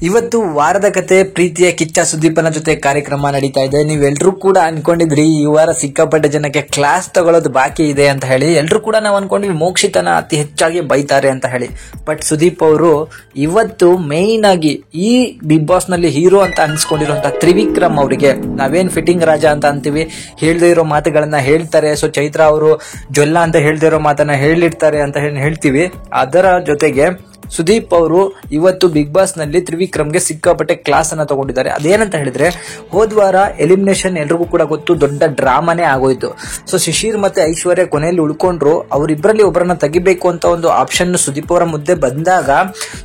ಇವತ್ತು ವಾರದ ಕತೆ ಪ್ರೀತಿಯ ಕಿಚ್ಚ ಸುದೀಪನ ಜೊತೆ ಕಾರ್ಯಕ್ರಮ ನಡೀತಾ ಇದೆ. ನೀವೆಲ್ಲರೂ ಕೂಡ ಅನ್ಕೊಂಡಿದ್ರಿ ಈ ವಾರ ಸಿಕ್ಕಾಪಟ್ಟೆ ಜನಕ್ಕೆ ಕ್ಲಾಸ್ ತಗೊಳ್ಳೋದು ಬಾಕಿ ಇದೆ ಅಂತ ಹೇಳಿ. ಎಲ್ಲರೂ ಕೂಡ ನಾವು ಅನ್ಕೊಂಡ್ವಿ ಮೋಕ್ಷಿತನ ಅತಿ ಹೆಚ್ಚಾಗಿ ಬೈತಾರೆ ಅಂತ ಹೇಳಿ. ಬಟ್ ಸುದೀಪ್ ಅವರು ಇವತ್ತು ಮೇನ್ ಆಗಿ ಈ ಬಿಗ್ ಬಾಸ್ ನಲ್ಲಿ ಹೀರೋ ಅಂತ ಅನ್ಸ್ಕೊಂಡಿರುವಂತಹ ತ್ರಿವಿಕ್ರಮ್ ಅವರಿಗೆ ನಾವೇನ್ ಫಿಟ್ಟಿಂಗ್ ರಾಜ ಅಂತ ಅಂತೀವಿ, ಹೇಳ್ದೇ ಇರೋ ಮಾತುಗಳನ್ನ ಹೇಳ್ತಾರೆ. ಸೊ ಚೈತ್ರ ಅವರು ಜೊಲ್ಲ ಅಂತ ಹೇಳ್ದೇ ಇರೋ ಮಾತನ್ನ ಹೇಳಿರ್ತಾರೆ ಅಂತ ಹೇಳ್ತೀವಿ. ಅದರ ಜೊತೆಗೆ ಸುದೀಪ್ ಅವರು ಇವತ್ತು ಬಿಗ್ ಬಾಸ್ ನಲ್ಲಿ ತ್ರಿವಿಕ್ರಮ್ಗೆ ಸಿಕ್ಕಾಪಟ್ಟೆ ಕ್ಲಾಸ್ ಅನ್ನ ತಗೊಂಡಿದ್ದಾರೆ. ಅದೇನಂತ ಹೇಳಿದ್ರೆ, ಹೋದ್ವಾರ ಎಲಿಮಿನೇಷನ್ ಎಲ್ರಿಗೂ ಕೂಡ ಗೊತ್ತು, ದೊಡ್ಡ ಡ್ರಾಮಾನೇ ಆಗೋಯ್ತು. ಸೊ ಶಿಶಿರ್ ಮತ್ತೆ ಐಶ್ವರ್ಯ ಕೊನೆಯಲ್ಲಿ ಉಳ್ಕೊಂಡ್ರು. ಅವರಿಬ್ಬರಲ್ಲಿ ಒಬ್ಬರನ್ನ ತೆಗಿಬೇಕು ಅಂತ ಒಂದು ಆಪ್ಷನ್ ಸುದೀಪ್ ಅವರ ಮುದ್ದೆ ಬಂದಾಗ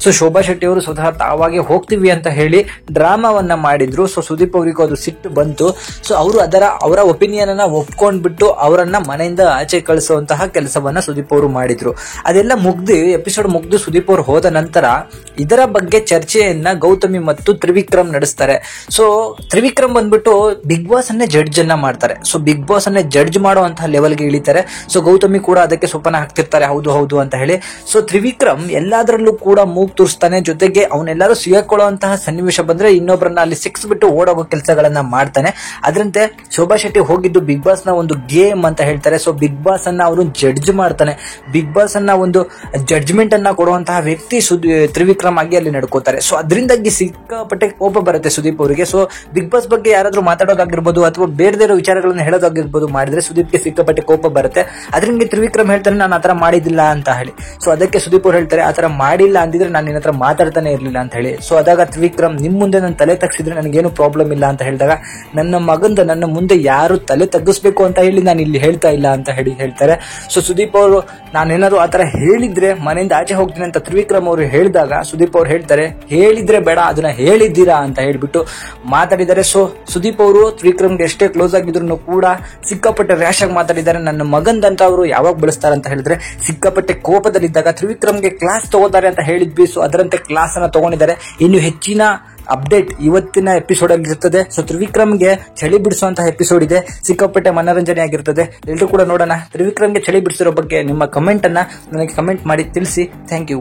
ಸೊ ಶೋಭಾ ಶೆಟ್ಟಿ ಅವರು ಸ್ವತಃ ತಾವಾಗಿ ಹೋಗ್ತೀವಿ ಅಂತ ಹೇಳಿ ಡ್ರಾಮಾವನ್ನ ಮಾಡಿದ್ರು. ಸೊ ಸುದೀಪ್ ಅವರಿಗೂ ಅದು ಸಿಟ್ಟು ಬಂತು. ಸೊ ಅವರು ಅವರ ಒಪಿನಿಯನ್ ಅನ್ನ ಒಪ್ಕೊಂಡ್ಬಿಟ್ಟು ಅವರನ್ನ ಮನೆಯಿಂದ ಆಚೆ ಕಳಿಸುವಂತಹ ಕೆಲಸವನ್ನ ಸುದೀಪ್ ಅವರು ಮಾಡಿದ್ರು. ಅದೆಲ್ಲ ಮುಗ್ದು ಎಪಿಸೋಡ್ ಮುಗ್ದು ಸುದೀಪ್ ಅವರು ಹೋದ ನಂತರ ಇದರ ಬಗ್ಗೆ ಚರ್ಚೆಯನ್ನ ಗೌತಮಿ ಮತ್ತು ತ್ರಿವಿಕ್ರಮ್ ನಡೆಸ್ತಾರೆ. ಸೊ ತ್ರಿವಿಕ್ರಮ್ ಬಂದ್ಬಿಟ್ಟು ಬಿಗ್ ಬಾಸ್ ಅನ್ನೇ ಜಡ್ಜ್ ಅನ್ನ ಮಾಡ್ತಾರೆ. ಸೊ ಬಿಗ್ ಬಾಸ್ ಅನ್ನೇ ಜಡ್ಜ್ ಮಾಡುವಂತಹ ಲೆವೆಲ್ಗೆ ಇಳಿತಾರೆ. ಸೊ ಗೌತಮಿ ಕೂಡ ಅದಕ್ಕೆ ಸೊಪ್ಪನ ಹಾಕ್ತಿರ್ತಾರೆ, ಹೌದು ಹೌದು ಅಂತ ಹೇಳಿ. ಸೊ ತ್ರಿವಿಕ್ರಮ್ ಎಲ್ಲಾದ್ರಲ್ಲೂ ಕೂಡ ಮೂಗ್ ತೋರಿಸ್ತಾನೆ. ಜೊತೆಗೆ ಅವನ್ನೆಲ್ಲರೂ ಸಿಗಾಕೊಳ್ಳುವಂತಹ ಸನ್ನಿವೇಶ ಬಂದ್ರೆ ಇನ್ನೊಬ್ಬರನ್ನ ಅಲ್ಲಿ ಸಿಕ್ಸ್ಬಿಟ್ಟು ಓಡೋಗೋ ಕೆಲಸಗಳನ್ನ ಮಾಡ್ತಾನೆ. ಅದರಂತೆ ಶೋಭಾ ಶೆಟ್ಟಿ ಹೋಗಿದ್ದು ಬಿಗ್ ಬಾಸ್ ನ ಒಂದು ಗೇಮ್ ಅಂತ ಹೇಳ್ತಾರೆ. ಸೊ ಬಿಗ್ ಬಾಸ್ ಅನ್ನ ಅವರು ಜಡ್ಜ್ ಮಾಡ್ತಾನೆ. ಬಿಗ್ ಬಾಸ್ ಅನ್ನ ಒಂದು ಜಡ್ಜ್ಮೆಂಟ್ ಅನ್ನ ಕೊಡುವಂತಹ ವ್ಯಕ್ತಿ ತ್ರಿವಿಕ್ರಮ್ ಆಗಿ ಅಲ್ಲಿ ನಡ್ಕೋತಾರೆ. ಸೊ ಅದರಿಂದಾಗಿ ಸಿಕ್ಕಾಪಟ್ಟೆ ಕೋಪ ಬರುತ್ತೆ ಸುದೀಪ್ ಅವರಿಗೆ. ಸೊ ಬಿಗ್ ಬಾಸ್ ಬಗ್ಗೆ ಯಾರಾದ್ರೂ ಮಾತಾಡೋದಾಗಿರ್ಬೋದು ಅಥವಾ ಬೇಡದೇ ಇರೋ ವಿಚಾರಗಳನ್ನ ಹೇಳೋದಾಗಿರ್ಬೋದು ಮಾಡಿದ್ರೆ ಸುದೀಪ್ಗೆ ಸಿಕ್ಕಾಪಟ್ಟೆ ಕೋಪ ಬರುತ್ತೆ. ಅದರಿಂದ ತ್ರಿವಿಕ್ರಮ್ ಹೇಳ್ತಾನೆ, ನಾನು ಆತರ ಮಾಡಿದಿಲ್ಲ ಅಂತ ಹೇಳಿ. ಸೊ ಅದಕ್ಕೆ ಸುದೀಪ್ ಅವ್ರು ಹೇಳ್ತಾರೆ, ಆತರ ಮಾಡಿಲ್ಲ ಅಂದಿದ್ರೆ ನಾನು ನಿನ್ನ ಹತ್ರ ಮಾತಾಡ್ತಾನೆ ಇರ್ಲಿಲ್ಲ ಅಂತ ಹೇಳಿ. ಸೊ ಅದಾಗ ತ್ರಿವಿಕ್ರಮ್, ನಿಮ್ ಮುಂದೆ ನನ್ನ ತಲೆ ತಗ್ಸಿದ್ರೆ ನನಗೇನು ಪ್ರಾಬ್ಲಮ್ ಇಲ್ಲ ಅಂತ ಹೇಳಿದಾಗ, ನನ್ನ ಮುಂದೆ ಯಾರು ತಲೆ ತಗ್ಗಿಸ್ಬೇಕು ಅಂತ ಹೇಳಿ ನಾನು ಇಲ್ಲಿ ಹೇಳ್ತಾ ಇಲ್ಲ ಅಂತ ಹೇಳ್ತಾರೆ. ಸೊ ಸುದೀಪ್ ಅವರು, ನಾನೇನಾದ್ರು ಆತರ ಹೇಳಿದ್ರೆ ಮನೆಯಿಂದ ಆಚೆ ಹೋಗ್ತೀನಿ ಅಂತ ತ್ರಿವಿಕ್ರಮ್ ಅವರು ಹೇಳಿದಾಗ ಸುದೀಪ್ ಅವ್ರು ಹೇಳ್ತಾರೆ, ಹೇಳಿದ್ರೆ ಬೇಡ ಅದನ್ನ ಹೇಳಿದ್ದೀರಾ ಅಂತ ಹೇಳ್ಬಿಟ್ಟು ಮಾತಾಡಿದ್ದಾರೆ. ಸೊ ಸುದೀಪ್ ಅವರು ತ್ರಿವಿಕ್ರಮ್ಗೆ ಎಷ್ಟೇ ಕ್ಲೋಸ್ ಆಗಿದ್ರು ಕೂಡ ಸಿಕ್ಕಾಪಟ್ಟೆ ರ್ಯಾಶ್ ಆಗಿ ಮಾತಾಡಿದ್ದಾರೆ. ನನ್ನ ಮಗಂದಂತ ಅವರು ಯಾವಾಗ ಬಳಸ್ತಾರೆ ಅಂತ ಹೇಳಿದ್ರೆ ಸಿಕ್ಕಾಪಟ್ಟೆ ಕೋಪದಲ್ಲಿದ್ದಾಗ ತ್ರಿವಿಕ್ರಮ್ಗೆ ಕ್ಲಾಸ್ ತಗೋತಾರೆ ಅಂತ ಹೇಳಿದ್ವಿ. ಸೊ ಅದರಂತೆ ಕ್ಲಾಸ್ ಅನ್ನ ತಗೊಂಡಿದ್ದಾರೆ. ಇನ್ನು ಹೆಚ್ಚಿನ ಅಪ್ಡೇಟ್ ಇವತ್ತಿನ ಎಪಿಸೋಡ್ ಅಲ್ಲಿ ಇರ್ತದೆ. ಸೊ ತ್ರಿವಿಕ್ರಮ್ಗೆ ಚಳಿ ಬಿಡಿಸುವಂತಹ ಎಪಿಸೋಡ್ ಇದೆ, ಸಿಕ್ಕಾಪಟ್ಟೆ ಮನೋರಂಜನೆ ಆಗಿರ್ತದೆ. ಎಲ್ಲರೂ ಕೂಡ ನೋಡೋಣ. ತ್ರಿವಿಕ್ರಮ್ಗೆ ಚಳಿ ಬಿಡಿಸಿರೋ ಬಗ್ಗೆ ನಿಮ್ಮ ಕಮೆಂಟ್ ಅನ್ನ ನನಗೆ ಕಮೆಂಟ್ ಮಾಡಿ ತಿಳಿಸಿ. Thank you.